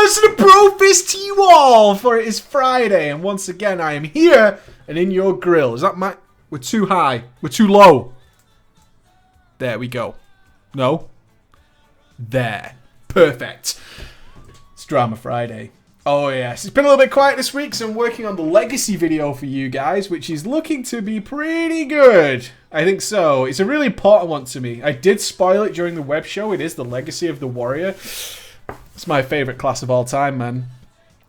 Brothers and a Bro Fist to you all, for it is Friday, and once again I am here and in your grill. Is that my... We're too high. We're too low. There we go. No? There. Perfect. It's Drama Friday. Oh yes, it's been a little bit quiet this week, so I'm working on the Legacy video for you guys, which is looking to be pretty good. I think so. It's a really important one to me. I did spoil it during the web show. It is the Legacy of the Warrior. It's my favourite class of all time, man.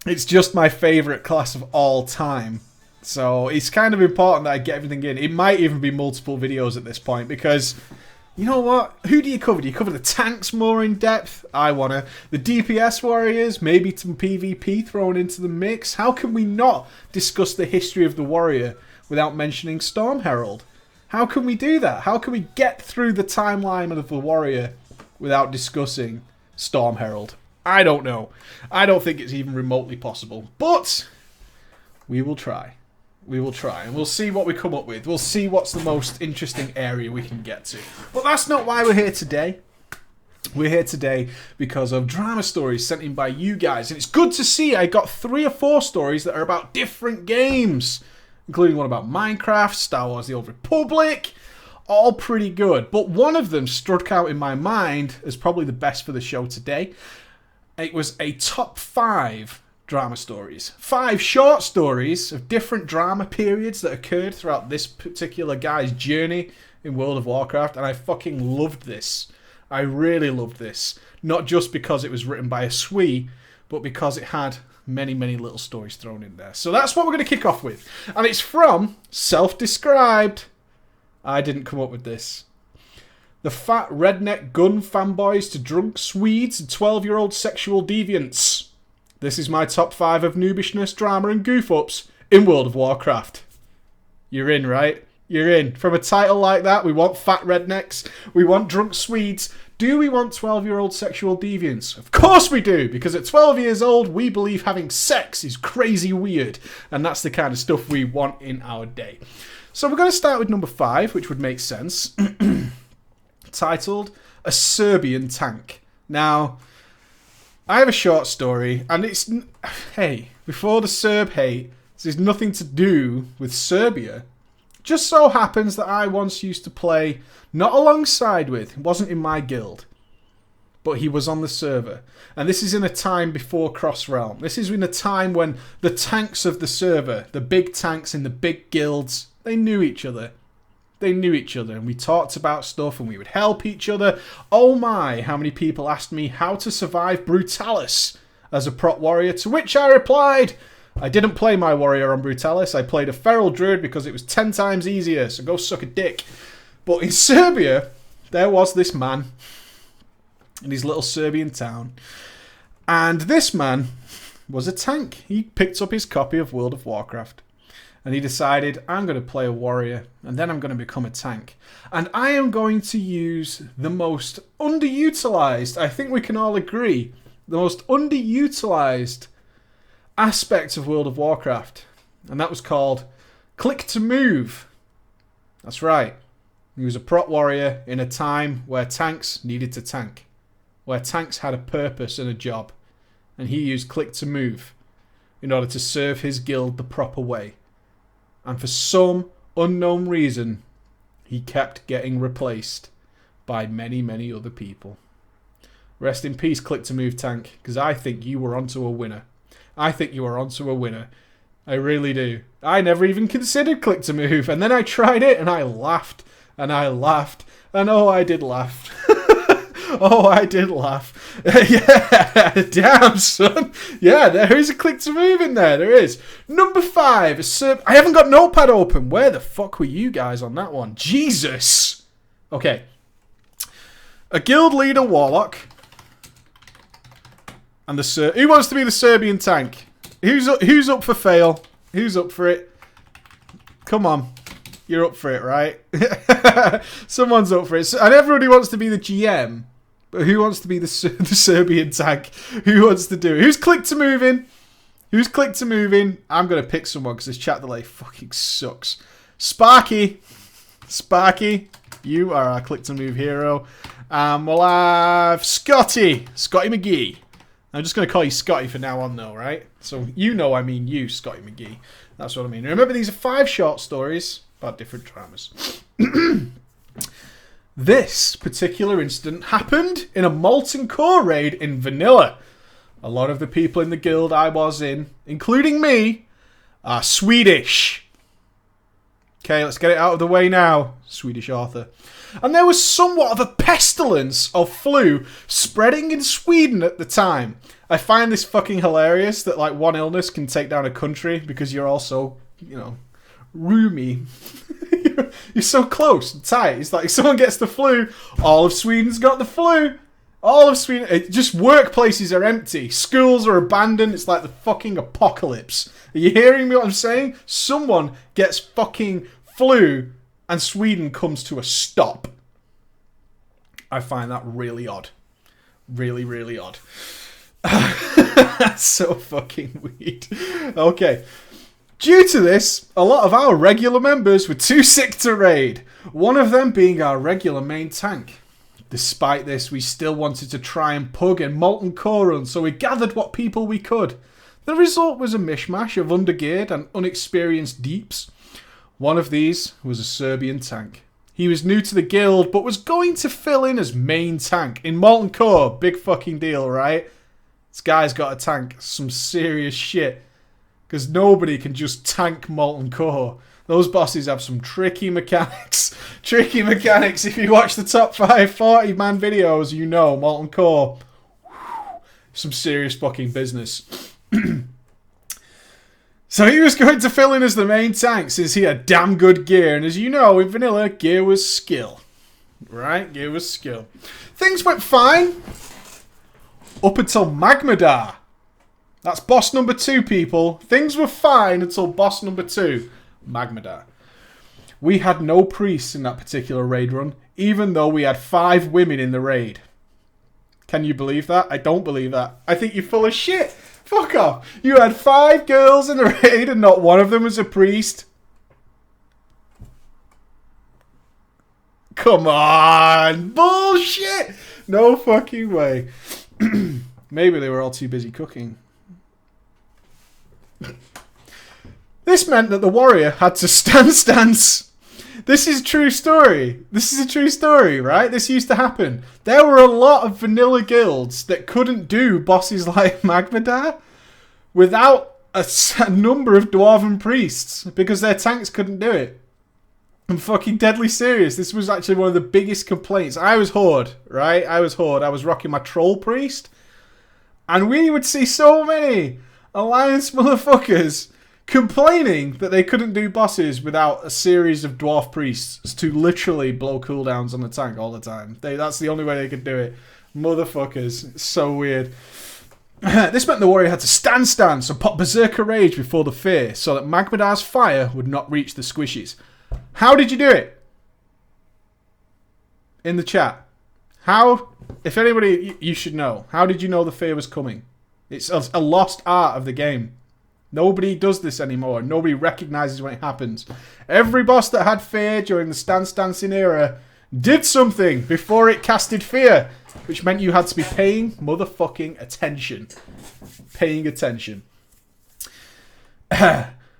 It's just my favourite class of all time. So it's kind of important that I get everything in. It might even be multiple videos at this point, because... You know what? Who do you cover? Do you cover the tanks more in depth? I wanna. The DPS warriors? Maybe some PvP thrown into the mix? How can we not discuss the history of the warrior without mentioning Storm Herald? How can we do that? How can we get through the timeline of the warrior without discussing Storm Herald? I don't know. I don't think it's even remotely possible. But we will try. We will try, and we'll see what we come up with. We'll see what's the most interesting area we can get to. But that's not why we're here today. We're here today because of drama stories sent in by you guys. And it's good to see I got 3 or 4 stories that are about different games, including one about Minecraft, Star Wars The Old Republic. All pretty good. But one of them struck out in my mind as probably the best for the show today. It was a top 5 drama stories. 5 short stories of different drama periods that occurred throughout this particular guy's journey in World of Warcraft, and I fucking loved this. I really loved this. Not just because it was written by a Swede, but because it had many, many little stories thrown in there. So that's what we're going to kick off with. And it's from Self-Described. I didn't come up with this. The fat redneck gun fanboys to drunk Swedes and 12-year-old sexual deviants. This is my top 5 of noobishness, drama and goof-ups in World of Warcraft. You're in, right? You're in. From a title like that, we want fat rednecks, we want drunk Swedes. Do we want 12-year-old sexual deviants? Of course we do, because at 12 years old, we believe having sex is crazy weird, and that's the kind of stuff we want in our day. So we're going to start with number 5, which would make sense. Titled, A Serbian Tank. Now... I have a short story, and it's... Hey, before the Serb hate, this has nothing to do with Serbia. Just so happens that I once used to play, not alongside with, it wasn't in my guild, but he was on the server. And this is in a time before Cross Realm. This is in a time when the tanks of the server, the big tanks in the big guilds, they knew each other. They knew each other, and we talked about stuff, and we would help each other. Oh my, how many people asked me how to survive Brutalis as a prot warrior, to which I replied, I didn't play my warrior on Brutalis, I played a feral druid because it was 10 times easier, so go suck a dick. But in Serbia, there was this man in his little Serbian town, and this man was a tank. He picked up his copy of World of Warcraft. And he decided, I'm going to play a warrior, and then I'm going to become a tank. And I am going to use the most underutilized, I think we can all agree, the most underutilized aspect of World of Warcraft. And that was called Click to Move. That's right. He was a prot warrior in a time where tanks needed to tank. Where tanks had a purpose and a job. And he used Click to Move in order to serve his guild the proper way. And for some unknown reason, he kept getting replaced by many, many other people. Rest in peace, Click to Move tank, because I think you were onto a winner. I think you were onto a winner. I really do. I never even considered Click to Move, and then I tried it, and I laughed, and I laughed, and oh, I did laugh. Oh, I did laugh. Yeah, damn, son. Yeah, there is a Click to Move in there. There is. Number 5. I haven't got Notepad open. Where the fuck were you guys on that one? Jesus. Okay. A guild leader warlock. And who wants to be the Serbian tank? Who's up for fail? Who's up for it? Come on. You're up for it, right? Someone's up for it. And everybody wants to be the GM. But who wants to be the Serbian tank? Who wants to do it? Who's Click to Move in? Who's Click to Move in? I'm going to pick someone because this chat delay fucking sucks. Sparky. Sparky. You are our Click to Move hero. We'll have Scotty. Scotty McGee. I'm just going to call you Scotty for now on, though, right? So you know I mean you, Scotty McGee. That's what I mean. Remember, these are 5 short stories about different dramas. This particular incident happened in a Molten Core raid in Vanilla. A lot of the people in the guild I was in, including me, are Swedish. Okay, let's get it out of the way now, Swedish author. And there was somewhat of a pestilence of flu spreading in Sweden at the time. I find this fucking hilarious that like one illness can take down a country because you're also, you know, roomy. You're so close and tight. It's like if someone gets the flu, all of Sweden's got the flu. All of Sweden, just workplaces are empty. Schools are abandoned. It's like the fucking apocalypse. Are you hearing me what I'm saying? Someone gets fucking flu and Sweden comes to a stop. I find that really odd. Really, really odd. That's so fucking weird. Okay. Due to this, a lot of our regular members were too sick to raid. One of them being our regular main tank. Despite this, we still wanted to try and pug and Molten Core run, so we gathered what people we could. The result was a mishmash of undergeared and unexperienced deeps. One of these was a Serbian tank. He was new to the guild, but was going to fill in as main tank. In Molten Core, big fucking deal, right? This guy's got a tank, some serious shit. Because nobody can just tank Molten Core. Those bosses have some tricky mechanics. Tricky mechanics. If you watch the top 5 40-man videos, you know Molten Core. Some serious fucking business. So he was going to fill in as the main tank since he had damn good gear. And as you know, in Vanilla, gear was skill. Right? Gear was skill. Things went fine. Up until Magmadar. That's boss number 2, people. Things were fine until boss number 2. Magmadar. We had no priests in that particular raid run, even though we had 5 women in the raid. Can you believe that? I don't believe that. I think you're full of shit. Fuck off. You had 5 girls in the raid and not one of them was a priest. Come on. Bullshit. No fucking way. Maybe they were all too busy cooking. This meant that the warrior had to stand stance. This is a true story. This is a true story, right? This used to happen. There were a lot of vanilla guilds that couldn't do bosses like Magmadar without a number of dwarven priests because their tanks couldn't do it. I'm fucking deadly serious. This was actually one of the biggest complaints. I was Horde, right? I was Horde. I was rocking my troll priest. And we would see so many Alliance motherfuckers complaining that they couldn't do bosses without a series of dwarf priests to literally blow cooldowns on the tank all the time. That's the only way they could do it. Motherfuckers. It's so weird. This meant the warrior had to stand stance and pop Berserker Rage before the fear so that Magmadar's fire would not reach the squishies. How did you do it? In the chat. How, if anybody, you should know. How did you know the fear was coming? It's a lost art of the game. Nobody does this anymore. Nobody recognizes when it happens. Every boss that had fear during the stance dancing era did something before it casted fear, which meant you had to be paying motherfucking attention. Paying attention.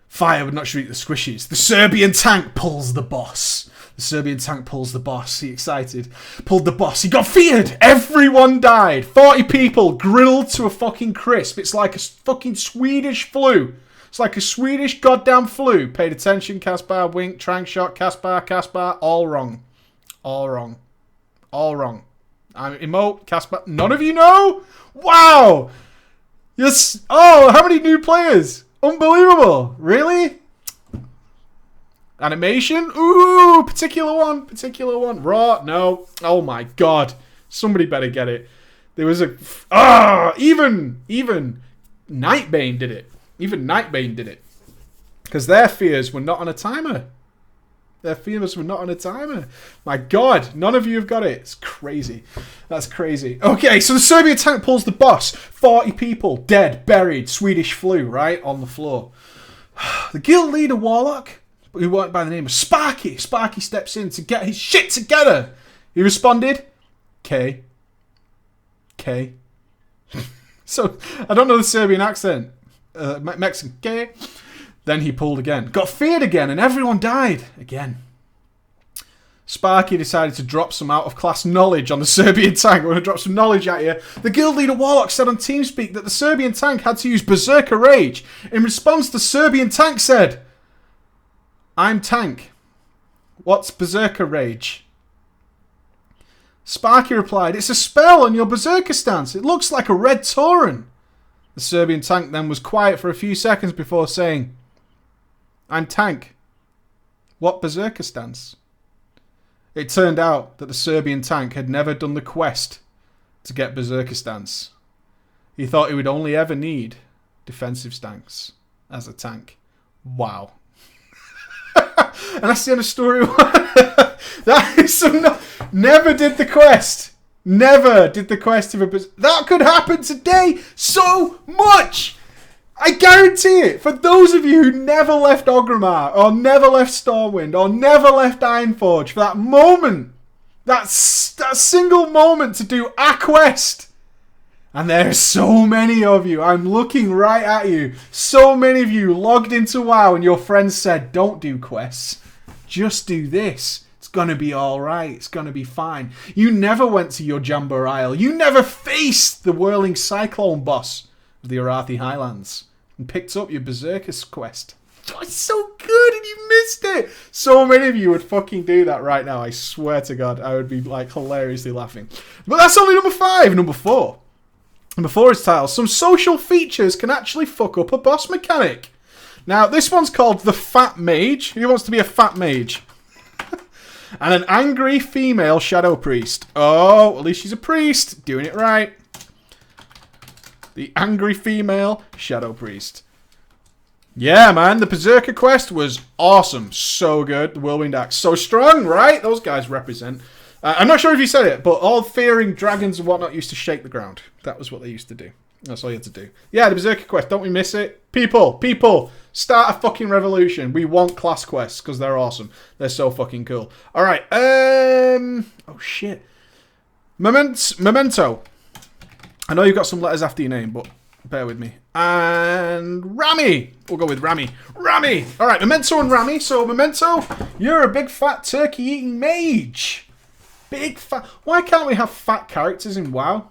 Fire would not shoot the squishies. The Serbian tank pulls the boss. The Serbian tank pulls the boss. He excited. Pulled the boss. He got feared. Everyone died. 40 people grilled to a fucking crisp. It's like a fucking Swedish flu. It's like a Swedish goddamn flu. Paid attention. Caspar, wink, trank shot, Caspar. All wrong. All wrong. All wrong. I'm emote, Caspar. None of you know? Wow. Yes. Oh, how many new players? Unbelievable. Really? Animation? Ooh, particular one. Raw? No. Oh my god. Somebody better get it. There was a... Even Nightbane did it. Even Nightbane did it. Because their fears were not on a timer. Their fears were not on a timer. My god, none of you have got it. It's crazy. That's crazy. Okay, so the Serbian tank pulls the boss. 40 people dead, buried, Swedish flu, right? On the floor. The guild leader, Warlock, who went by the name of Sparky. Sparky steps in to get his shit together. He responded, K. So, I don't know the Serbian accent. Mexican. Okay. Then he pulled again. Got feared again, and everyone died. Again. Sparky decided to drop some out-of-class knowledge on the Serbian tank. We're going to drop some knowledge at you. The guild leader Warlock said on TeamSpeak that the Serbian tank had to use Berserker Rage. In response, the Serbian tank said, I'm tank. What's Berserker Rage? Sparky replied, it's a spell on your Berserker stance. It looks like a red Tauren. The Serbian tank then was quiet for a few seconds before saying, I'm tank. What Berserker stance? It turned out that the Serbian tank had never done the quest to get Berserker stance. He thought he would only ever need defensive stance as a tank. Wow. And that's the end of story one. That is some... Never did the quest. Never did the quest of a... That could happen today so much. I guarantee it. For those of you who never left Orgrimmar, or never left Stormwind, or never left Ironforge, for that moment, that single moment to do a quest. And there are so many of you. I'm looking right at you. So many of you logged into WoW and your friends said, don't do quests. Just do this. It's going to be alright. It's going to be fine. You never went to your Jambar Isle. You never faced the whirling cyclone boss of the Arathi Highlands and picked up your Berserker's quest. Oh, it's so good and you missed it. So many of you would fucking do that right now. I swear to God, I would be like hilariously laughing. But that's only number 5. Number 4. Number 4 is titled, some social features can actually fuck up a boss mechanic. Now, this one's called the Fat Mage. Who wants to be a Fat Mage? And an angry female Shadow Priest. Oh, at least she's a priest. Doing it right. The angry female Shadow Priest. Yeah, man. The Berserker quest was awesome. So good. The Whirlwind Axe. So strong, right? Those guys represent. I'm not sure if you said it, but all fearing dragons and whatnot used to shake the ground. That was what they used to do. That's all you had to do. Yeah, the Berserker quest. Don't we miss it? People, start a fucking revolution. We want class quests because they're awesome. They're so fucking cool. All right. Oh, shit. Memento. I know you've got some letters after your name, but bear with me. And Rami. We'll go with Rami. Rami. All right, Memento and Rami. So, Memento, you're a big fat turkey-eating mage. Big fat... Why can't we have fat characters in WoW?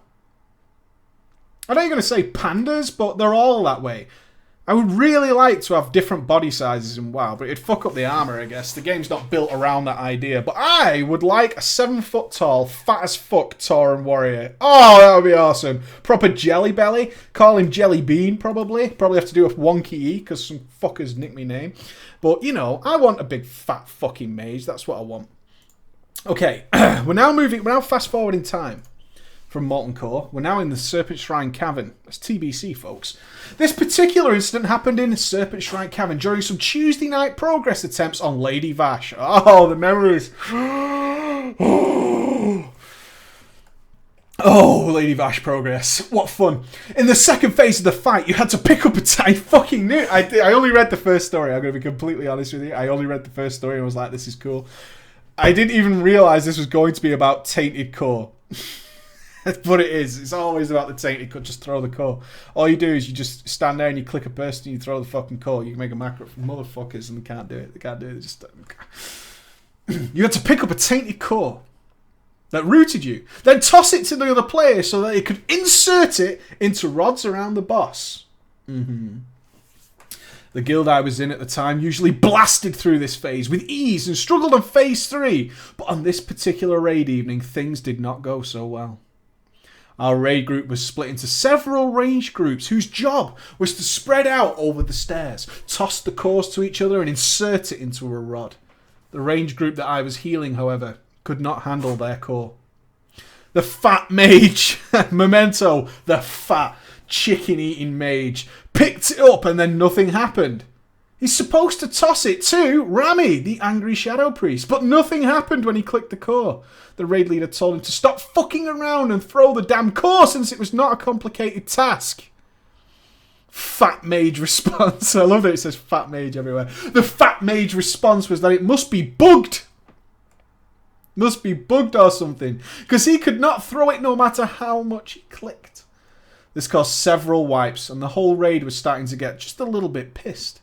I know you're going to say pandas, but they're all that way. I would really like to have different body sizes in WoW, but it'd fuck up the armor, I guess. The game's not built around that idea. But I would like a 7-foot tall, fat as fuck Tauren warrior. Oh, that would be awesome. Proper Jelly Belly. Call him Jelly Bean, probably. Probably have to do a wonky E, because some fuckers nicked me name. But, you know, I want a big fat fucking mage. That's what I want. Okay, we're now fast forwarding time from Molten Core. We're now in the Serpent Shrine Cavern. That's TBC, folks. This particular incident happened in the Serpent Shrine Cavern during some Tuesday night progress attempts on Lady Vash. Oh, the memories. Oh, Lady Vash progress. What fun. In the second phase of the fight, you had to pick up a tiny fucking new... I only read the first story. I'm going to be completely honest with you. I only read the first story and was like, this is cool. I didn't even realise this was going to be about Tainted Core. But it is. It's always about the Tainted Core. Just throw the core. All you do is you just stand there and you click a burst and you throw the fucking core. You can make a macro for motherfuckers and they can't do it. They can't do it. They just... You had to pick up a Tainted Core that rooted you. Then toss it to the other player so that they could insert it into rods around the boss. The guild I was in at the time usually blasted through this phase with ease and struggled on phase 3. But on this particular raid evening, things did not go so well. Our raid group was split into several range groups whose job was to spread out over the stairs, toss the cores to each other and insert it into a rod. The range group that I was healing, however, could not handle their core. The Fat Mage, Memento, the fat chicken-eating mage, picked it up and then nothing happened. He's supposed to toss it to Rami, the angry Shadow Priest, but nothing happened when he clicked the core. The raid leader told him to stop fucking around and throw the damn core since it was not a complicated task. Fat Mage response. I love that it says Fat Mage everywhere. The Fat Mage response was that it must be bugged. Must be bugged or something. Because he could not throw it no matter how much he clicked. This caused several wipes, and the whole raid was starting to get just a little bit pissed.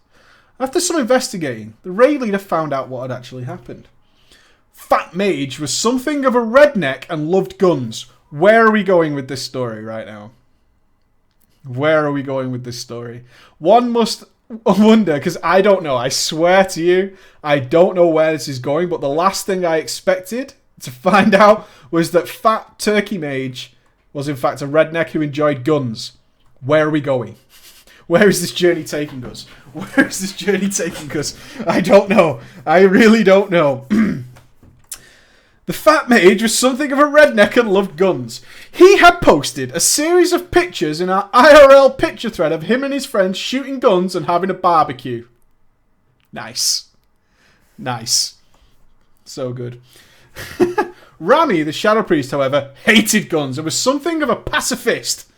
After some investigating, the raid leader found out what had actually happened. Fat Mage was something of a redneck and loved guns. Where are we going with this story right now? Where are we going with this story? One must wonder, because I don't know. I swear to you, I don't know where this is going, but the last thing I expected to find out was that Fat Turkey Mage was in fact a redneck who enjoyed guns. Where are we going? Where is this journey taking us? Where is this journey taking us? I don't know. I really don't know. The Fat Mage was something of a redneck and loved guns. He had posted a series of pictures in our IRL picture thread of him and his friends shooting guns and having a barbecue. Nice. Nice. So good. Rami, the Shadow Priest, however, hated guns and was something of a pacifist.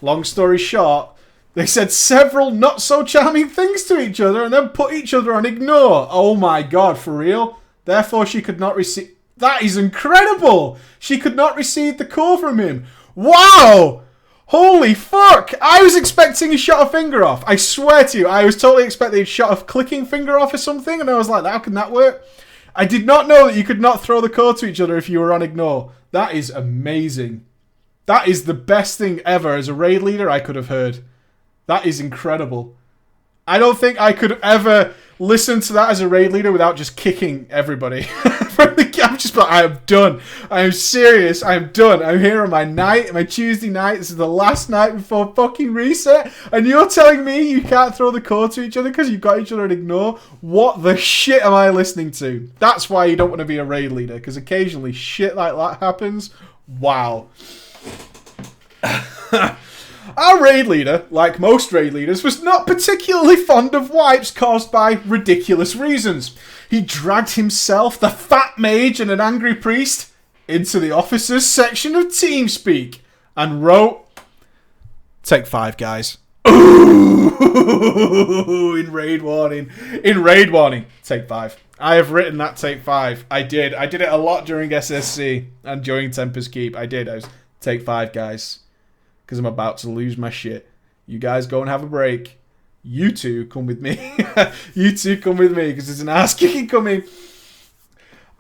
Long story short, they said several not-so-charming things to each other and then put each other on ignore. Oh my god, for real? Therefore, she could not receive... That is incredible! She could not receive the call from him. Wow! Holy fuck! I was expecting he shot a finger off. I swear to you, I was totally expecting he'd shot a clicking finger off or something, and I was like, how can that work? I did not know that you could not throw the code to each other if you were on ignore. That is amazing. That is the best thing ever as a raid leader I could have heard. That is incredible. I don't think I could ever listen to that as a raid leader without just kicking everybody. I'm just like, I am done. I am serious. I am done. I'm here on my night, my Tuesday night. This is the last night before fucking reset. And you're telling me you can't throw the code to each other because you've got each other to ignore? What the shit am I listening to? That's why you don't want to be a raid leader, because occasionally shit like that happens. Wow. Our raid leader, like most raid leaders, was not particularly fond of wipes caused by ridiculous reasons. He dragged himself, the Fat Mage, and an angry priest into the officers section of TeamSpeak and wrote, "Take 5, guys." Ooh, in raid warning. In raid warning. Take 5. I have written that take 5. I did. I did it a lot during SSC and during Tempest Keep. I did. I was take 5, guys. Because I'm about to lose my shit. You guys go and have a break. You two come with me. You two come with me, because there's an ass kicking coming.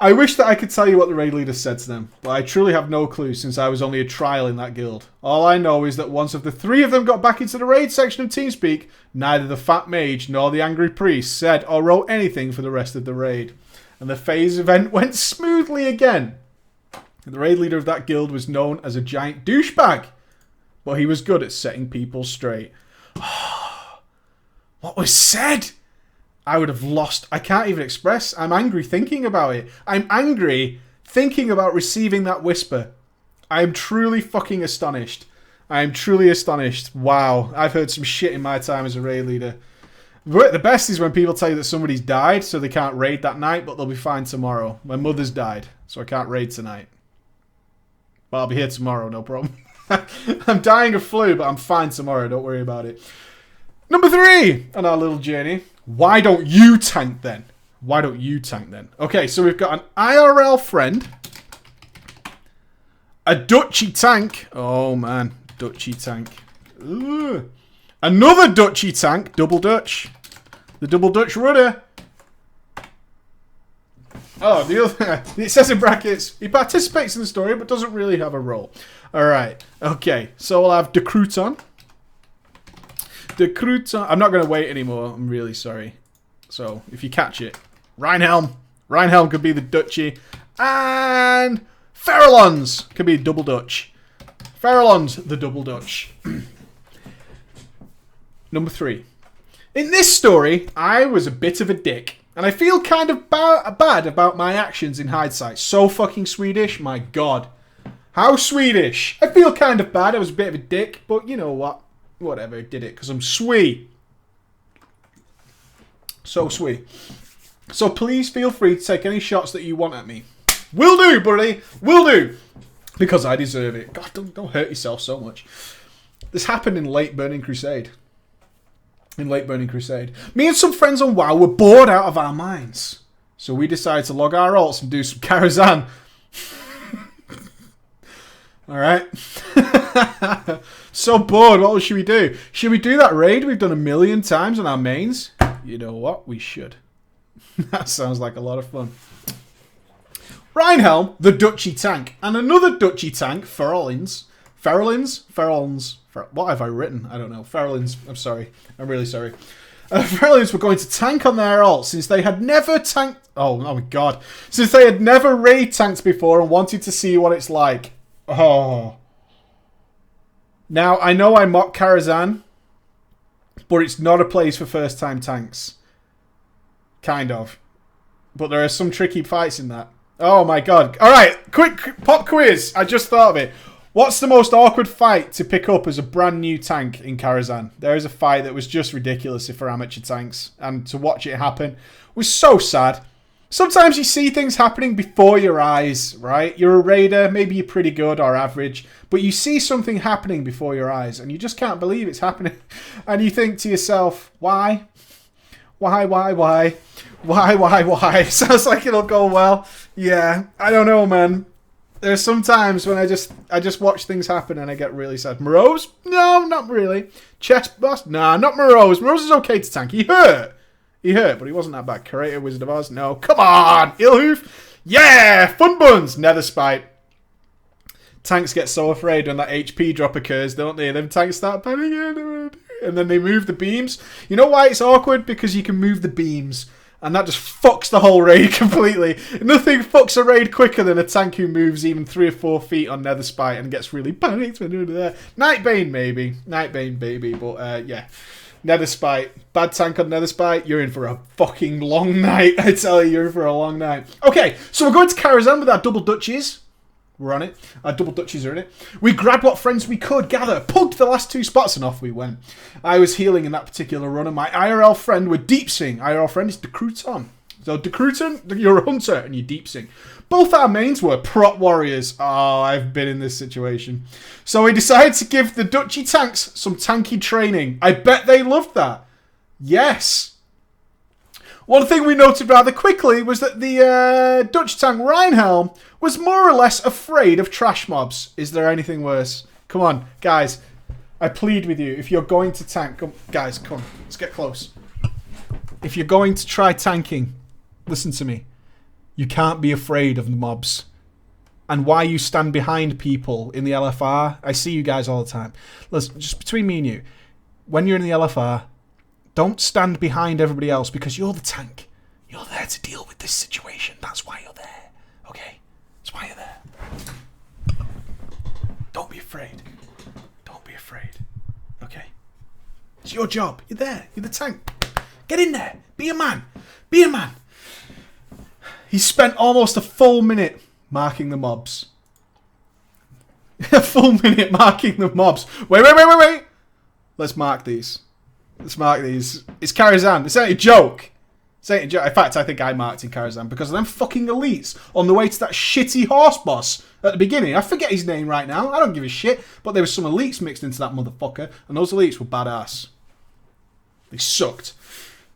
I wish that I could tell you what the raid leader said to them, but I truly have no clue since I was only a trial in that guild. All I know is that once of the 3 of them got back into the raid section of TeamSpeak, neither the Fat Mage nor the Angry Priest said or wrote anything for the rest of the raid. And the phase event went smoothly again. The raid leader of that guild was known as a giant douchebag, but he was good at setting people straight. What was said? I would have lost. I can't even express. I'm angry thinking about it. I'm angry thinking about receiving that whisper. I am truly fucking astonished. I am truly astonished. Wow. I've heard some shit in my time as a raid leader. But the best is when people tell you that somebody's died, so they can't raid that night, but they'll be fine tomorrow. My mother's died, so I can't raid tonight. But I'll be here tomorrow, no problem. I'm dying of flu, but I'm fine tomorrow. Don't worry about it. Number 3 on our little journey. Why don't you tank then? Why don't you tank then? Okay, so we've got an IRL friend. A Dutchy tank. Oh, man. Dutchy tank. Ugh. Another Dutchy tank. Double Dutch. The double Dutch rudder. Oh, the other... It says in brackets, he participates in the story, but doesn't really have a role. Alright. Okay. So we'll have De Crouton. De Crouton. I'm not going to wait anymore. I'm really sorry. So, if you catch it. Reinhelm. Reinhelm could be the Dutchy. And... Farallons could be double Dutch. Farallons, the double Dutch. Number 3. In this story, I was a bit of a dick. And I feel kind of bad about my actions in hindsight. So fucking Swedish, my god. How Swedish? I feel kind of bad. I was a bit of a dick, but you know what? Whatever, did it, because I'm Swee. So Swee. So please feel free to take any shots that you want at me. Will do, buddy. Will do. Because I deserve it. God, don't hurt yourself so much. This happened in late Burning Crusade. Me and some friends on WoW were bored out of our minds. So we decided to log our alts and do some Karazhan. All right. So bored. What should we do? Should we do that raid we've done 1,000,000 times on our mains? You know what? We should. That sounds like a lot of fun. Reinhelm, the Dutchy tank, and another Dutchy tank, Ferolins. What have I written? I don't know. Ferolins. I'm sorry. I'm really sorry. Ferolins were going to tank on their ult since they had never tanked. Oh my god. Since they had never raid tanked before and wanted to see what it's like. Oh. Now, I know I mock Karazhan, but it's not a place for first-time tanks. Kind of. But there are some tricky fights in that. Oh my god. Alright, quick pop quiz. I just thought of it. What's the most awkward fight to pick up as a brand new tank in Karazhan? There is a fight that was just ridiculous for amateur tanks. And to watch it happen was so sad. Sometimes you see things happening before your eyes, right? You're a raider, maybe you're pretty good or average, but you see something happening before your eyes and you just can't believe it's happening. And you think to yourself, why? Why? Sounds like it'll go well. Yeah, I don't know, man. There's some times when I just watch things happen and I get really sad. Morose? No, not really. Chest boss? Nah, not Morose. Morose is okay to tank. He hurt, but he wasn't that bad. Curator, Wizard of Oz? No. Come on! Ilhoof? Yeah! Fun Buns! Netherspite. Tanks get so afraid when that HP drop occurs, don't they? Them tanks start panicking and then they move the beams. You know why it's awkward? Because you can move the beams. And that just fucks the whole raid completely. Nothing fucks a raid quicker than a tank who moves even 3 or 4 feet on Netherspite and gets really panicked when they're there. Nightbane, maybe. Nightbane, baby. But, yeah. Netherspite. Bad tank on Netherspite. You're in for a fucking long night. I tell you, you're in for a long night. Okay, so we're going to Karazhan with our double Dutchies. We're on it. Our double Dutchies are in it. We grabbed what friends we could gather, pugged the last 2 spots, and off we went. I was healing in that particular run, and my IRL friend were deep sing. IRL friend is Decruton. So Decruton, you're a hunter, and you deep sing. Both our mains were prot warriors. Oh, I've been in this situation. So we decided to give the Dutchy tanks some tanky training. I bet they loved that. Yes. One thing we noted rather quickly was that the Dutch tank Reinhelm was more or less afraid of trash mobs. Is there anything worse? Come on, guys. I plead with you. If you're going to tank... guys, come. Let's get close. If you're going to try tanking, listen to me. You can't be afraid of the mobs. And why you stand behind people in the LFR, I see you guys all the time. Listen, just between me and you, when you're in the LFR, don't stand behind everybody else because you're the tank. You're there to deal with this situation. That's why you're there. Okay? That's why you're there. Don't be afraid. Don't be afraid. Okay? It's your job. You're there. You're the tank. Get in there. Be a man. Be a man. He spent almost a full minute marking the mobs. A full minute marking the mobs. Wait. Let's mark these. Let's mark these. It's Karazhan. This ain't a joke. This ain't a joke. In fact, I think I marked in Karazhan because of them fucking elites on the way to that shitty horse boss at the beginning. I forget his name right now. I don't give a shit. But there was some elites mixed into that motherfucker. And those elites were badass. They sucked.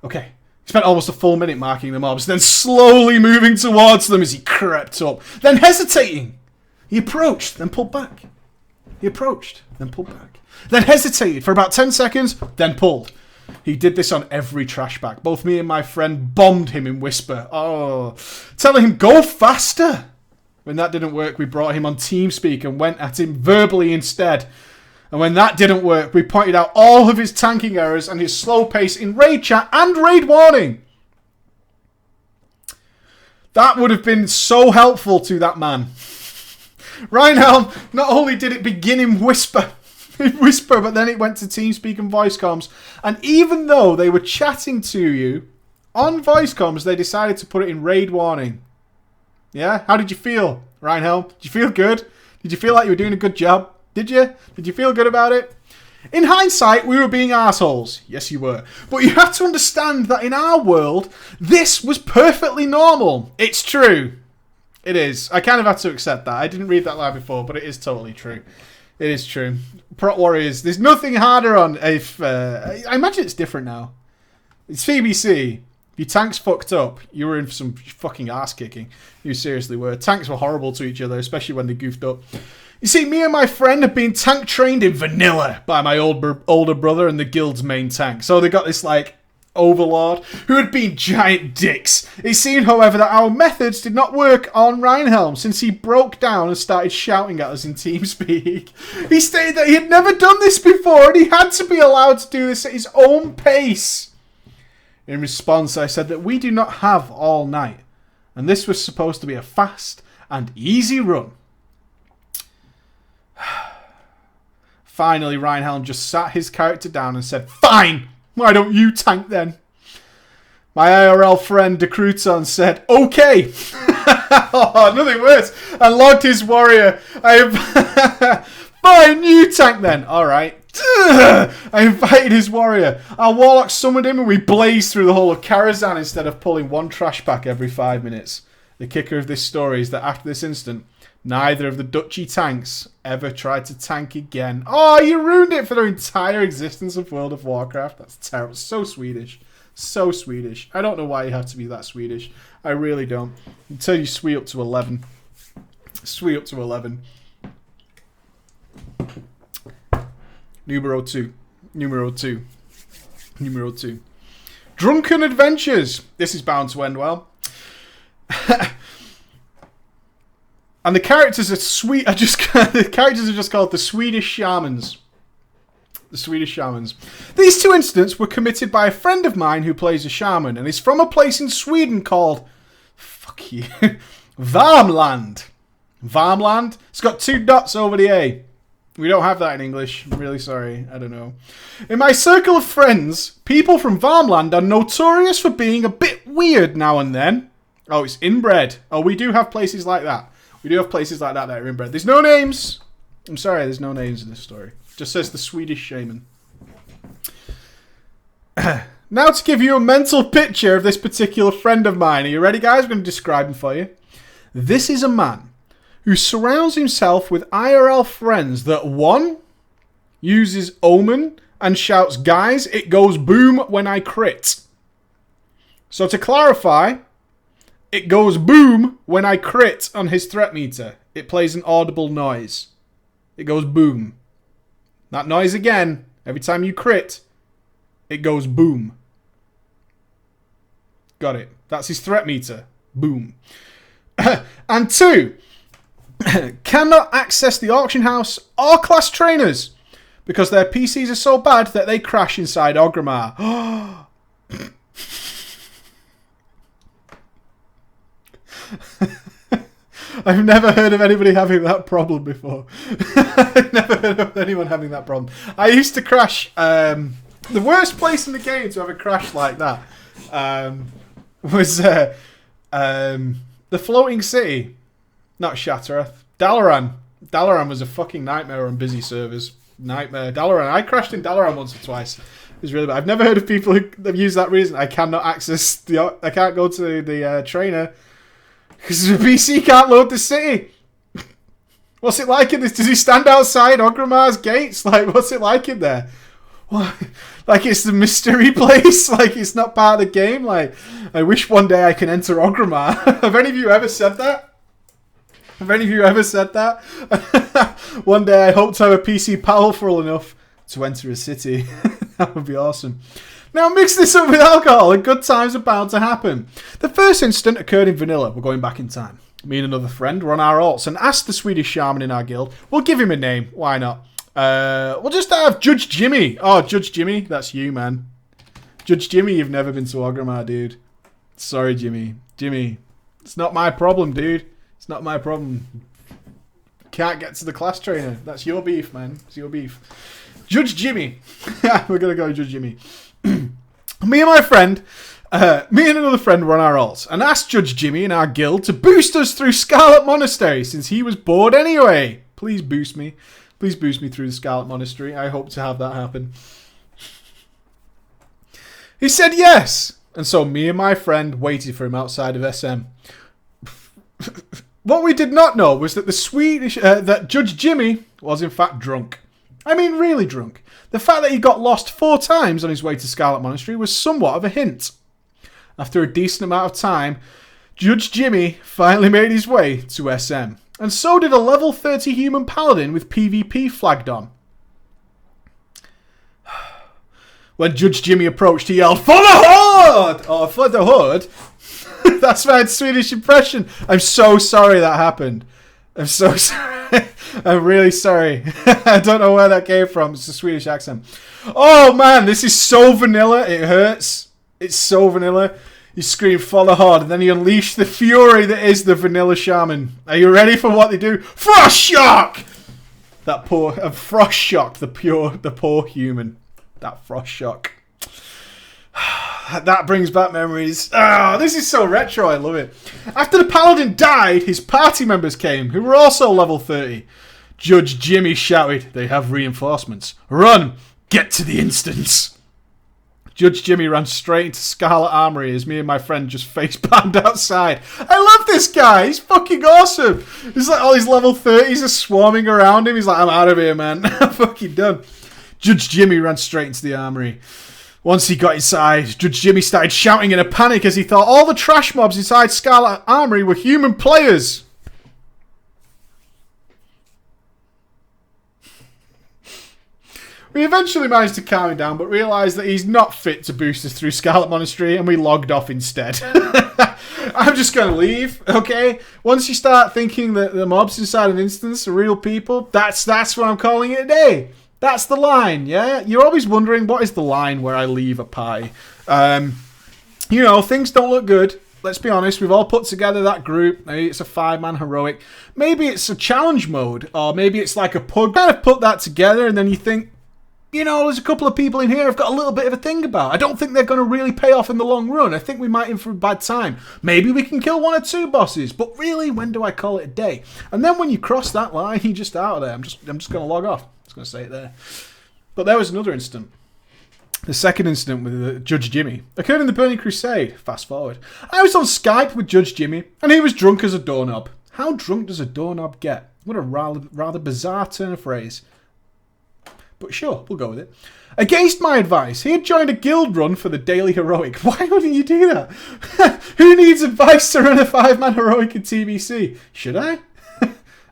Okay. He spent almost a full minute marking the mobs, then slowly moving towards them as he crept up. Then hesitating. He approached, then pulled back. He approached, then pulled back. Then hesitated for about 10 seconds, then pulled. He did this on every trashback. Both me and my friend bombed him in Whisper. Oh, telling him, go faster. When that didn't work, we brought him on TeamSpeak and went at him verbally instead. And when that didn't work, we pointed out all of his tanking errors and his slow pace in raid chat and raid warning. That would have been so helpful to that man. Reinhelm, not only did it begin in Whisper, but then it went to TeamSpeak and voice comms. And even though they were chatting to you on voice comms, they decided to put it in raid warning. Yeah? How did you feel, Reinhelm? Did you feel good? Did you feel like you were doing a good job? Did you? Did you feel good about it? In hindsight, we were being assholes. Yes, you were. But you have to understand that in our world, this was perfectly normal. It's true. It is. I kind of had to accept that. I didn't read that line before, but it is totally true. It is true. Prot Warriors, there's nothing harder on... I imagine it's different now. It's VBC. If your tanks fucked up, you were in for some fucking ass kicking. You seriously were. Tanks were horrible to each other, especially when they goofed up. You see, me and my friend have been tank trained in vanilla by my older brother and the guild's main tank. So they got this, like, overlord who had been giant dicks. It seemed, however, that our methods did not work on Reinhelm since he broke down and started shouting at us in TeamSpeak. He stated that he had never done this before and he had to be allowed to do this at his own pace. In response, I said that we do not have all night and this was supposed to be a fast and easy run. Finally, Reinhelm just sat his character down and said, "Fine! Why don't you tank then?" My IRL friend De Crouton said, "Okay." Oh, nothing worse. And logged his warrior. Fine, you tank then. Alright. I invited his warrior. Our warlock summoned him and we blazed through the whole of Karazhan instead of pulling one trash pack every 5 minutes. The kicker of this story is that after this incident, neither of the Dutchy tanks ever tried to tank again. Oh, you ruined it for their entire existence of World of Warcraft. That's terrible. So Swedish. So Swedish. I don't know why you have to be that Swedish. I really don't. Until you sweet up to 11. Sweet up to 11. Numero 2. Numero 2. Numero 2. Drunken Adventures. This is bound to end well. And the characters are sweet. The characters are just called the Swedish Shamans. The Swedish Shamans. These two incidents were committed by a friend of mine who plays a shaman and is from a place in Sweden called, fuck you, Värmland. Värmland. It's got 2 dots over the A. We don't have that in English. I'm really sorry. I don't know. In my circle of friends, people from Värmland are notorious for being a bit weird now and then. Oh, it's inbred. Oh, we do have places like that. We do have places like that are inbred. There's no names. I'm sorry, there's no names in this story. It just says the Swedish shaman. Now to give you a mental picture of this particular friend of mine. Are you ready, guys? I'm going to describe him for you. This is a man who surrounds himself with IRL friends that, one, uses Omen and shouts, "Guys, it goes boom when I crit." So to clarify, it goes boom when I crit on his threat meter. It plays an audible noise. It goes boom. That noise again, every time you crit, it goes boom. Got it. That's his threat meter. Boom. And 2, cannot access the auction house or class trainers because their PCs are so bad that they crash inside Orgrimmar. I've never heard of anybody having that problem before. I've never heard of anyone having that problem. I used to crash. The worst place in the game to have a crash like that was the floating city. Not Shattrath. Dalaran. Dalaran was a fucking nightmare on busy servers. Nightmare. Dalaran. I crashed in Dalaran once or twice. It was really bad. I've never heard of people who have used that reason. I cannot access the. I can't go to the trainer because the PC can't load the city. What's it like in this? Does he stand outside Orgrimmar's gates? Like, what's it like in there? What? Like it's the mystery place? Like it's not part of the game? Like, I wish one day I can enter Orgrimmar. Have any of you ever said that? Have any of you ever said that? One day I hope to have a PC powerful enough to enter a city. That would be awesome. Now mix this up with alcohol and good times are bound to happen. The first incident occurred in vanilla. We're going back in time. Me and another friend were on our alts and asked the Swedish shaman in our guild. We'll give him a name. Why not? We'll just have Judge Jimmy. Oh, Judge Jimmy. That's you, man. Judge Jimmy, you've never been to Orgrimmar, dude. Sorry, Jimmy. Jimmy, it's not my problem, dude. It's not my problem. Can't get to the class trainer. That's your beef, man. It's your beef. Judge Jimmy. We're going to go Judge Jimmy. Me and another friend were on our alts and asked Judge Jimmy in our guild to boost us through Scarlet Monastery since he was bored anyway. Please boost me. Please boost me through the Scarlet Monastery. I hope to have that happen. He said yes. And so me and my friend waited for him outside of SM. What we did not know was that that Judge Jimmy was in fact drunk. I mean, really drunk. The fact that he got lost 4 times on his way to Scarlet Monastery was somewhat of a hint. After a decent amount of time, Judge Jimmy finally made his way to SM. And so did a level 30 human paladin with PvP flagged on. When Judge Jimmy approached, he yelled, "For the Horde!" Or "For the Horde." That's my Swedish impression. I'm so sorry that happened. I'm so sorry. I'm really sorry. I don't know where that came from. It's a Swedish accent. Oh man, this is so vanilla. It hurts. It's so vanilla. You scream "For the Horde," and then you unleash the fury that is the vanilla shaman. Are you ready for what they do? Frost shock! That poor frost shock, the poor human. That frost shock. That brings back memories. Oh, this is so retro, I love it. After the paladin died, his party members came, who were also level 30. Judge Jimmy shouted, "They have reinforcements. Run! Get to the instance!" Judge Jimmy ran straight into Scarlet Armory as me and my friend just face-palmed outside. I love this guy. He's fucking awesome. He's like all these level 30s are swarming around him. He's like, "I'm out of here, man. I'm fucking done." Judge Jimmy ran straight into the armory. Once he got inside, Judge Jimmy started shouting in a panic as he thought all the trash mobs inside Scarlet Armory were human players. We eventually managed to calm him down, but realised that he's not fit to boost us through Scarlet Monastery, and we logged off instead. I'm just going to leave, okay? Once you start thinking that the mobs inside an instance are real people, that's what I'm calling it a day. That's the line, yeah? You're always wondering, what is the line where I leave a pie? You know, things don't look good. Let's be honest, we've all put together that group. Maybe it's a 5-man heroic. Maybe it's a challenge mode, or maybe it's like a pug. Kind of put that together, and then you think, you know, there's a couple of people in here I've got a little bit of a thing about. I don't think they're going to really pay off in the long run. I think we might in for a bad time. Maybe we can kill 1 or 2 bosses, but really, when do I call it a day? And then when you cross that line, you're just out of there. I'm just going to log off. I was going to say it there. But there was another incident. The second incident with Judge Jimmy occurred in the Burning Crusade. Fast forward. I was on Skype with Judge Jimmy, and he was drunk as a doorknob. How drunk does a doorknob get? What a rather bizarre turn of phrase. But sure, we'll go with it. Against my advice, he had joined a guild run for the Daily Heroic. Why wouldn't you do that? Who needs advice to run a 5-man heroic in TBC? Should I?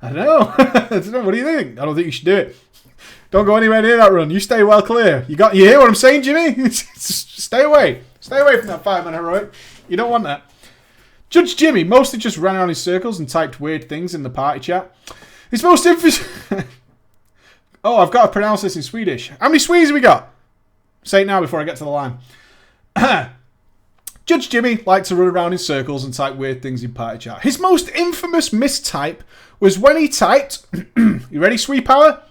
I don't know. I don't know. What do you think? I don't think you should do it. Don't go anywhere near that run. You stay well clear. You hear what I'm saying, Jimmy? Stay away. Stay away from that 5-man heroic. You don't want that. Judge Jimmy mostly just ran around in circles and typed weird things in the party chat. His most infamous... Oh, I've got to pronounce this in Swedish. How many Swedes have we got? Say it now before I get to the line. Judge Jimmy liked to run around in circles and type weird things in party chat. His most infamous mistype was when he typed... You ready, Sweet Power?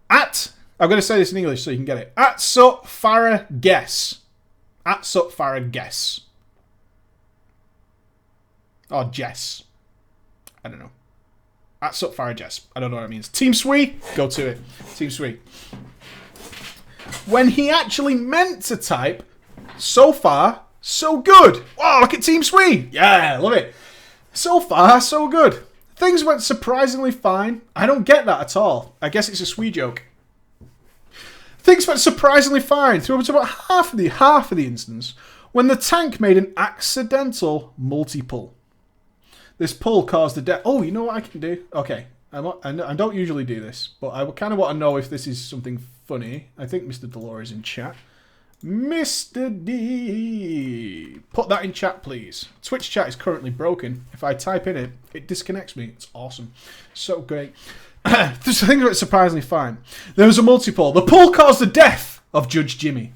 I'm going to say this in English so you can get it. At Sut Farah Guess. At Sut Farah Guess. Or Jess. I don't know. At Sut Farah Jess. I don't know what it means. Team Sweet, go to it. Team Sweet. When he actually meant to type, so far, so good. Wow, look at Team Sweet. Yeah, love it. So far, so good. Things went surprisingly fine. I don't get that at all. I guess it's a Swede joke. Things went surprisingly fine through up to about half of the instance when the tank made an accidental multi-pull. This pull caused the death. Oh, you know what I can do? Okay, I don't usually do this, but I kind of want to know if this is something funny. I think Mr. Delore is in chat. Mr. D, put that in chat, please. Twitch chat is currently broken. If I type in it, it disconnects me. It's awesome. So great. Things went surprisingly fine. There was a multi-pull. The pull caused the death of Judge Jimmy.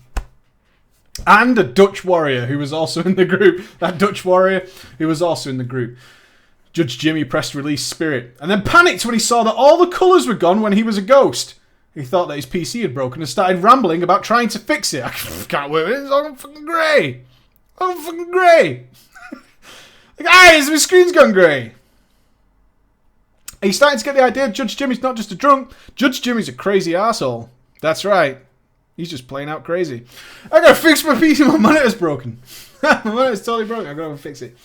And a Dutch warrior who was also in the group. That Dutch warrior who was also in the group. Judge Jimmy pressed release spirit and then panicked when he saw that all the colours were gone when he was a ghost. He thought that his PC had broken and started rambling about trying to fix it. I can't work with it. It's all fucking grey. All fucking grey. Guys, my screen's gone grey. He's starting to get the idea Judge Jimmy's not just a drunk. Judge Jimmy's a crazy arsehole. That's right. He's just playing out crazy. I gotta fix my PC. My monitor's broken. My monitor's totally broken. I gotta fix it.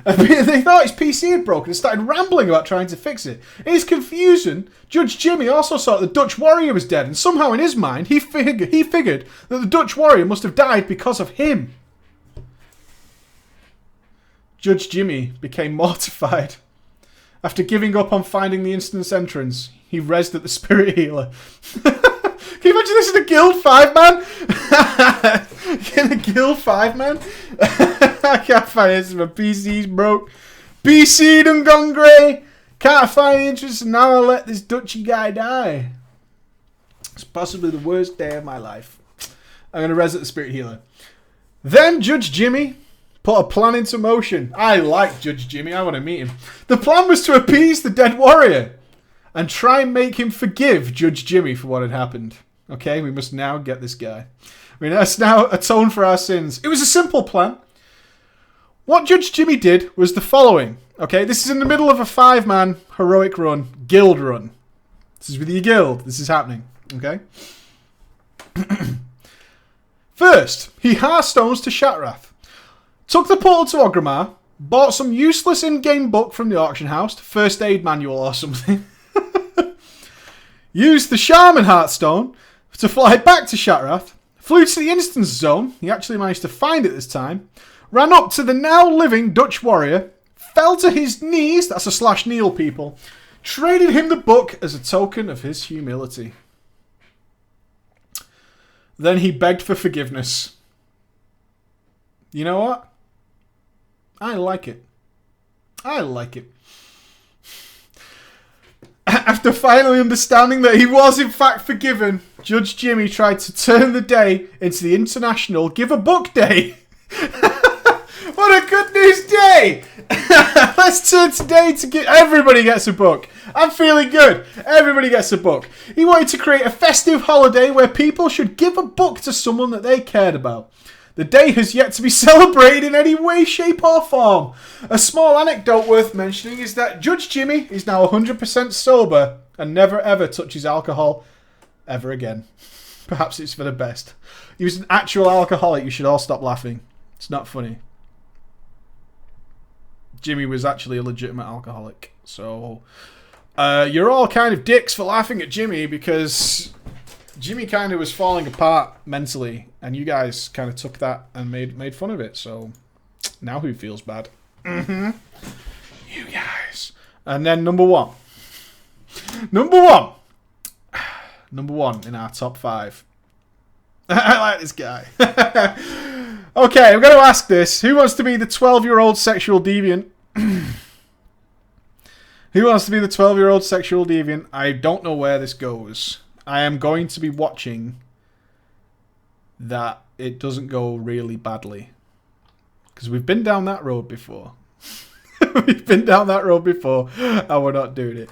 They thought his PC had broken and started rambling about trying to fix it. In his confusion, Judge Jimmy also saw that the Dutch warrior was dead, and somehow in his mind, he figured that the Dutch warrior must have died because of him. Judge Jimmy became mortified After giving up on finding the instance entrance, he rezzed at the spirit healer. Can you imagine this in a guild 5-man? In a guild 5-man? I can't find this. My PC's broke. PC done gone grey. Can't find interest, and now I'll let this Dutchy guy die. It's possibly the worst day of my life. I'm going to res at the spirit healer. Then Judge Jimmy put a plan into motion. I like Judge Jimmy. I want to meet him. The plan was to appease the dead warrior and try and make him forgive Judge Jimmy for what had happened. Okay, we must now get this guy. We must now atone for our sins. It was a simple plan. What Judge Jimmy did was the following. Okay, this is in the middle of a 5-man heroic run, guild run. This is with your guild. This is happening. Okay. First, he hearthstones to Shattrath. Took the portal to Orgrimmar. Bought some useless in-game book from the auction house. First aid manual or something. Used the Shaman Heartstone to fly back to Shattrath. Flew to the instance zone. He actually managed to find it this time. Ran up to the now living Dutch warrior. Fell to his knees. That's a /kneel, people. Traded him the book as a token of his humility. Then he begged for forgiveness. You know what? I like it. I like it. After finally understanding that he was in fact forgiven, Judge Jimmy tried to turn the day into the International Give a Book Day. What a good news day! Let's turn today to get everybody gets a book. I'm feeling good. Everybody gets a book. He wanted to create a festive holiday where people should give a book to someone that they cared about. The day has yet to be celebrated in any way, shape or form. A small anecdote worth mentioning is that Judge Jimmy is now 100% sober and never ever touches alcohol ever again. Perhaps it's for the best. He was an actual alcoholic. You should all stop laughing. It's not funny. Jimmy was actually a legitimate alcoholic. So, you're all kind of dicks for laughing at Jimmy because Jimmy kind of was falling apart mentally, and you guys kind of took that and made fun of it. So, now who feels bad? You guys. And then number one. Number one in our top 5. I like this guy. Okay, I'm going to ask this. Who wants to be the 12-year-old sexual deviant? Who wants to be the 12-year-old sexual deviant? I don't know where this goes. I am going to be watching that it doesn't go really badly. Because we've been down that road before. We've been down that road before, and we're not doing it.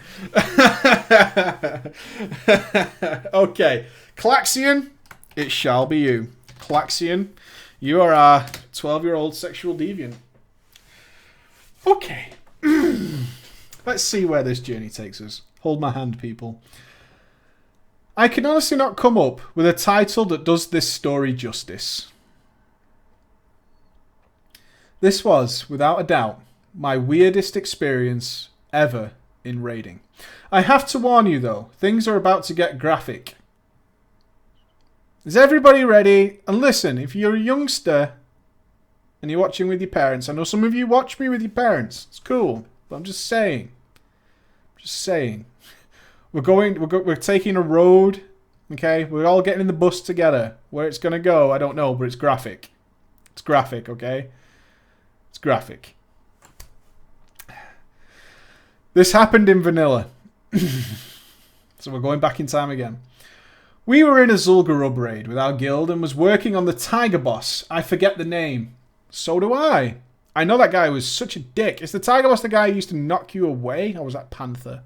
Okay. Klaxion, it shall be you. Klaxion, you are our 12-year-old sexual deviant. Okay. Let's see where this journey takes us. Hold my hand, people. I can honestly not come up with a title that does this story justice. This was, without a doubt, my weirdest experience ever in raiding. I have to warn you, though, things are about to get graphic. Is everybody ready? And listen, if you're a youngster and you're watching with your parents, I know some of you watch me with your parents. It's cool, but I'm just saying. We're taking a road, okay? We're all getting in the bus together. Where it's going to go, I don't know, but it's graphic. It's graphic, okay? It's graphic. This happened in vanilla. So we're going back in time again. We were in a Zul'Gurub raid with our guild and was working on the Tiger Boss. I forget the name. So do I. I know that guy was such a dick. Is the Tiger Boss the guy who used to knock you away? Or was that Panther?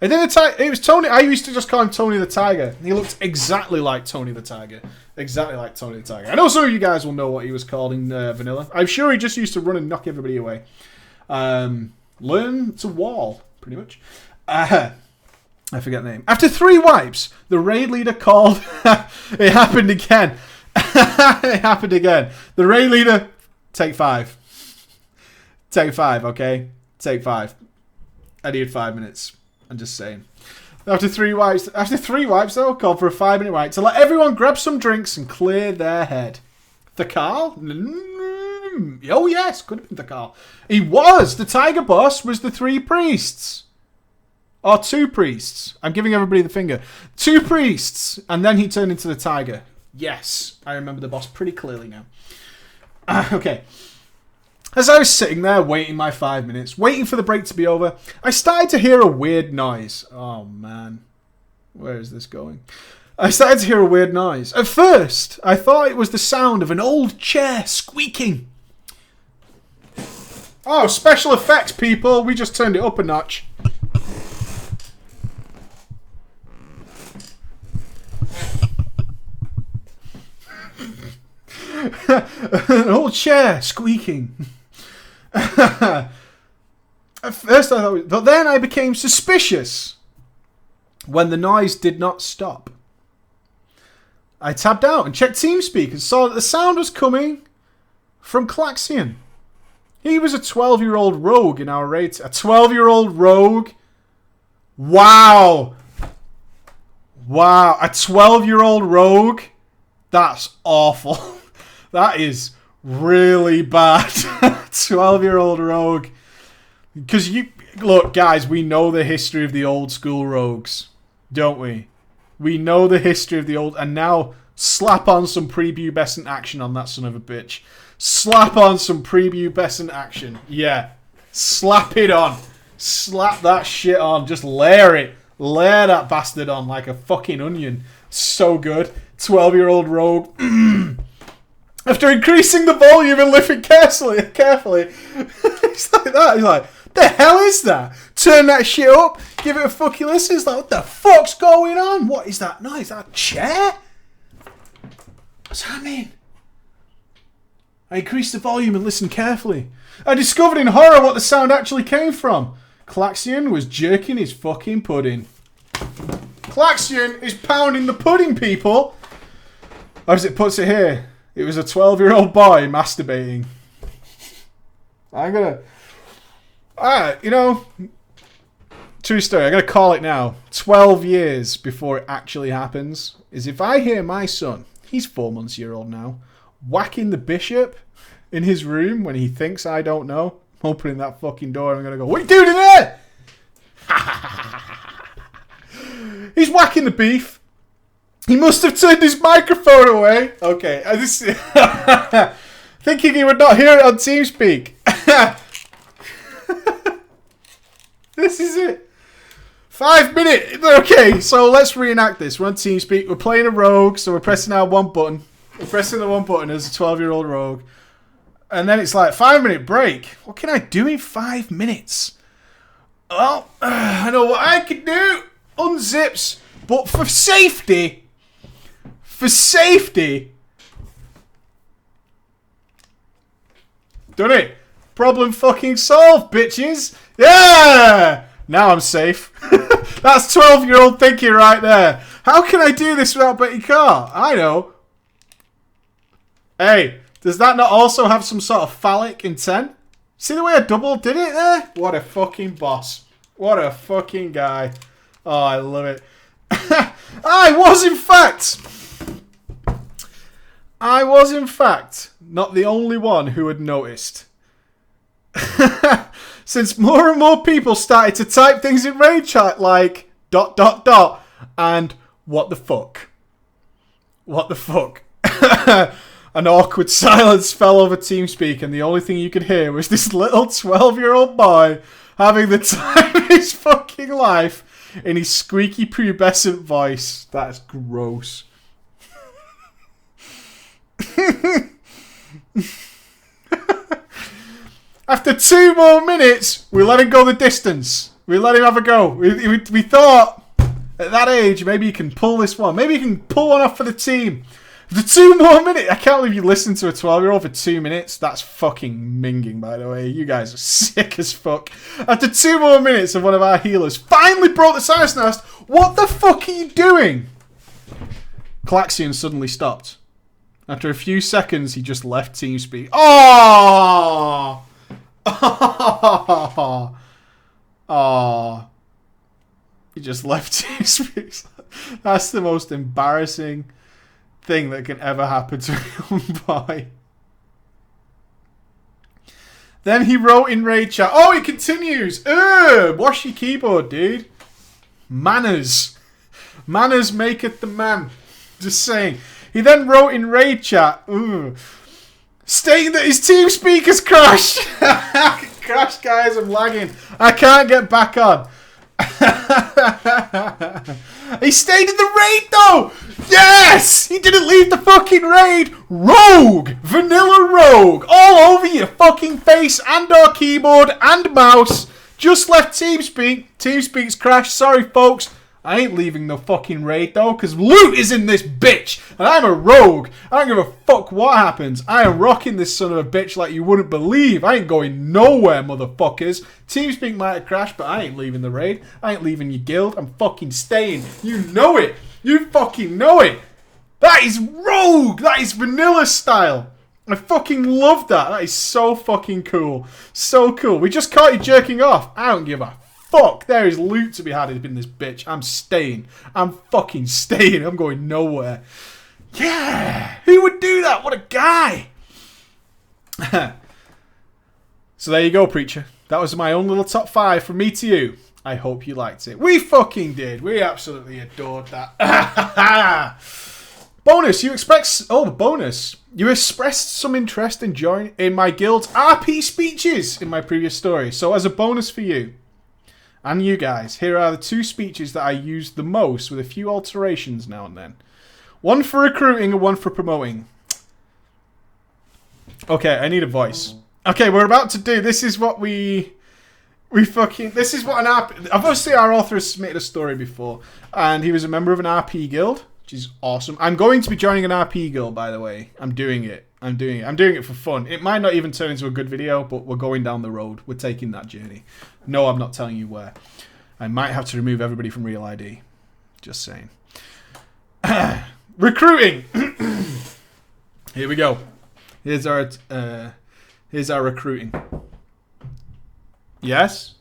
I think it was Tony. I used to just call him Tony the Tiger. He looked exactly like Tony the Tiger. Exactly like Tony the Tiger. I know some of you guys will know what he was called in vanilla. I'm sure he just used to run and knock everybody away. Learn to wall, pretty much. I forget the name. After 3 wipes, the raid leader called... It happened again. It happened again. The raid leader... Take 5. Take 5, okay? Take 5. I need 5 minutes. I'm just saying. After 3 wipes, though, called for a 5-minute wipe to let everyone grab some drinks and clear their head. The Carl? Oh, yes. Could have been Takal. He was. The Tiger Boss was the 3 priests. Or 2 priests. I'm giving everybody the finger. 2 priests. And then he turned into the tiger. Yes. I remember the boss pretty clearly now. Okay. As I was sitting there waiting my 5 minutes, waiting for the break to be over, I started to hear a weird noise. Oh, man. Where is this going? I started to hear a weird noise. At first, I thought it was the sound of an old chair squeaking. Oh, special effects, people. We just turned it up a notch. An old chair squeaking. At first I thought, but then I became suspicious when the noise did not stop. I tabbed out and checked TeamSpeak and saw that the sound was coming from Klaxion. He was a 12-year-old rogue in our raid. A 12-year-old rogue? Wow. Wow. A 12-year-old rogue? That's awful. That is really bad. 12-year-old rogue. Because look, guys, we know the history of the old school rogues, don't we? We know the history of the old, and now slap on some prepubescent action on that son of a bitch. Slap on some prepubescent action. Yeah. Slap it on. Slap that shit on. Just layer it. Layer that bastard on like a fucking onion. So good. 12-year-old rogue. After increasing the volume and lifting carefully, it's like that. He's like, the hell is that? Turn that shit up, give it a fucking listen. It's like, what the fuck's going on? What is that noise? Is that a chair? What's happening? I increased the volume and listened carefully. I discovered in horror what the sound actually came from. Klaxion was jerking his fucking pudding. Klaxion is pounding the pudding, people. As it puts it here, it was a 12-year-old boy masturbating. I'm gonna... Alright, you know... True story, I'm gonna call it now. 12 years before it actually happens. Is if I hear my son, he's 4 months year old now, whacking the bishop in his room when he thinks I don't know, I'm opening that fucking door and I'm gonna go, what are you doing in there? He's whacking the beef. He must have turned his microphone away. Okay, thinking he would not hear it on TeamSpeak. This is it. 5 minutes. Okay, so let's reenact this. We're on TeamSpeak. We're playing a rogue, so we're pressing our one button. We're pressing the one button as a 12-year-old rogue. And then it's like, 5-minute break. What can I do in 5 minutes? Well, I know what I can do. Unzips. But for safety... Done it. Problem fucking solved, bitches. Yeah! Now I'm safe. That's 12-year-old thinking right there. How can I do this without Betty Carr? I know. Hey, does that not also have some sort of phallic intent? See the way I double did it there? What a fucking boss. What a fucking guy. Oh, I love it. I was in fact not the only one who had noticed. Since more and more people started to type things in raid chat like ... and what the fuck. What the fuck. An awkward silence fell over TeamSpeak and the only thing you could hear was this little 12-year-old boy having the time of his fucking life in his squeaky pubescent voice. That's gross. After 2 more minutes, we let him go the distance. We let him have a go. We thought, at that age, maybe you can pull this one. Maybe you can pull one off for the team. After 2 more minutes, I can't believe you listened to a 12-year-old for 2 minutes. That's fucking minging, by the way. You guys are sick as fuck. After 2 more minutes of one of our healers finally broke the silence and asked, what the fuck are you doing? Klaxion suddenly stopped. After a few seconds, he just left TeamSpeak. Oh! Oh! Oh! He just left TeamSpeak. That's the most embarrassing thing that can ever happen to a young boy. Then he wrote in raid chat. Oh, he continues. Wash your keyboard, dude. Manners. Manners maketh the man. Just saying. He then wrote in raid chat. Stating that his TeamSpeak has crashed. Crashed, guys. I'm lagging. I can't get back on. He stayed in the raid though. Yes, he didn't leave the fucking raid. Rogue, vanilla rogue, all over your fucking face and our keyboard and mouse. Just left TeamSpeak. TeamSpeak's crashed. Sorry, folks. I ain't leaving the fucking raid though, because loot is in this bitch, and I'm a rogue. I don't give a fuck what happens. I am rocking this son of a bitch like you wouldn't believe. I ain't going nowhere, motherfuckers. TeamSpeak might have crashed, but I ain't leaving the raid. I ain't leaving your guild. I'm fucking staying. You know it. You fucking know it. That is rogue. That is vanilla style. I fucking love that. That is so fucking cool. So cool. We just caught you jerking off. I don't give a fuck. There is loot to be had in this bitch. I'm staying. I'm fucking staying. I'm going nowhere. Yeah. Who would do that? What a guy. So there you go, Preacher. That was my own little top 5 from me to you. I hope you liked it. We fucking did. We absolutely adored that. Bonus. You expect... Oh, the bonus. You expressed some interest in joining in my guild's RP speeches in my previous story. So as a bonus for you and you guys, here are the 2 speeches that I used the most with a few alterations now and then. One for recruiting and one for promoting. Okay, I need a voice. Okay, we're about to do... This is what we fucking... This is what an RP... Obviously, our author has submitted a story before, and he was a member of an RP guild, which is awesome. I'm going to be joining an RP guild, by the way. I'm doing it. I'm doing it for fun. It might not even turn into a good video, but we're going down the road. We're taking that journey. No, I'm not telling you where. I might have to remove everybody from Real ID. Just saying. Recruiting. Here we go. Here's our recruiting. Yes?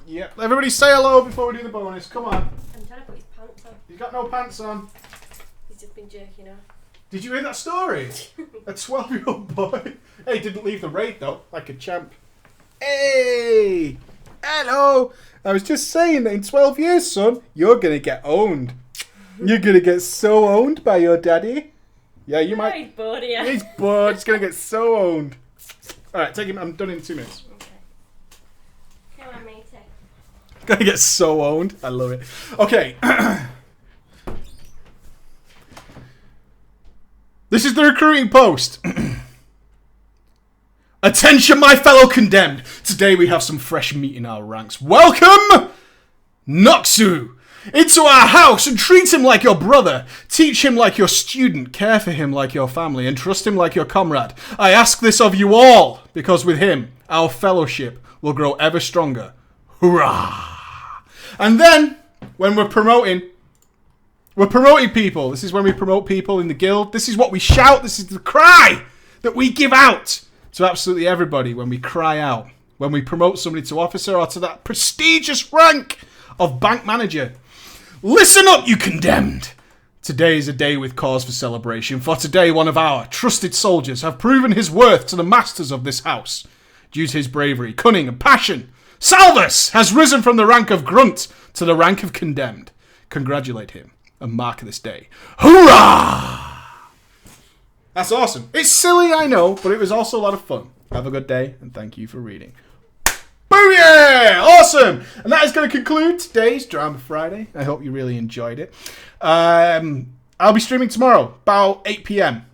Yep. Everybody say hello before we do the bonus. Come on. I'm trying to put his pants on. He's got no pants on. He's just been jerking off. Did you hear that story? A 12-year-old boy. Hey, didn't leave the raid though, like a champ. Hey! Hello! I was just saying that in 12 years, son, you're gonna get owned. You're gonna get so owned by your daddy. Yeah, you might. He's bored here. He's bored. He's gonna get so owned. Alright, take him. I'm done in 2 minutes. Okay. Come on, matey. Gonna get so owned. I love it. Okay. This is the recruiting post. Attention, my fellow condemned. Today we have some fresh meat in our ranks. Welcome, Noxu, into our house and treat him like your brother. Teach him like your student. Care for him like your family. And trust him like your comrade. I ask this of you all, because with him, our fellowship will grow ever stronger. Hurrah! And then, when we're promoting people. This is when we promote people in the guild. This is what we shout. This is the cry that we give out to absolutely everybody when we cry out. When we promote somebody to officer or to that prestigious rank of bank manager. Listen up, you condemned. Today is a day with cause for celebration. For today, one of our trusted soldiers have proven his worth to the masters of this house. Due to his bravery, cunning, and passion, Salvus has risen from the rank of grunt to the rank of condemned. Congratulate him and mark this day. Hoorah! That's awesome. It's silly, I know, but it was also a lot of fun. Have a good day, and thank you for reading. Booyah! Awesome! And that is going to conclude today's Drama Friday. I hope you really enjoyed it. I'll be streaming tomorrow, about 8 p.m.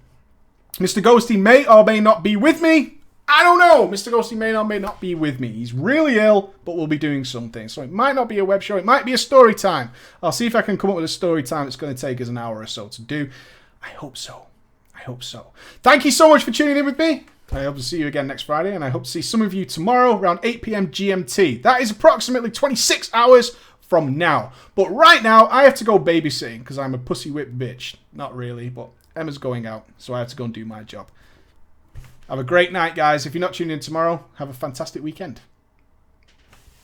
Mr. Ghosty may or may not be with me. I don't know. Mr. Ghosty may or may not be with me. He's really ill, but we'll be doing something. So it might not be a web show. It might be a story time. I'll see if I can come up with a story time that's going to take us an hour or so to do. I hope so. I hope so. Thank you so much for tuning in with me. I hope to see you again next Friday, and I hope to see some of you tomorrow around 8 p.m. GMT. That is approximately 26 hours from now. But right now, I have to go babysitting because I'm a pussy whipped bitch. Not really, but Emma's going out, so I have to go and do my job. Have a great night, guys. If you're not tuning in tomorrow, have a fantastic weekend.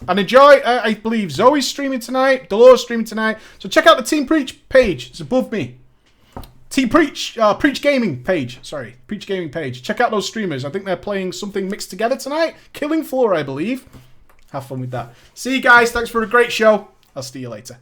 And enjoy. I believe Zoe's streaming tonight. Dolores streaming tonight. So check out the Team Preach page. It's above me. Preach Gaming page. Sorry, Preach Gaming page. Check out those streamers. I think they're playing something mixed together tonight. Killing Floor, I believe. Have fun with that. See you guys. Thanks for a great show. I'll see you later.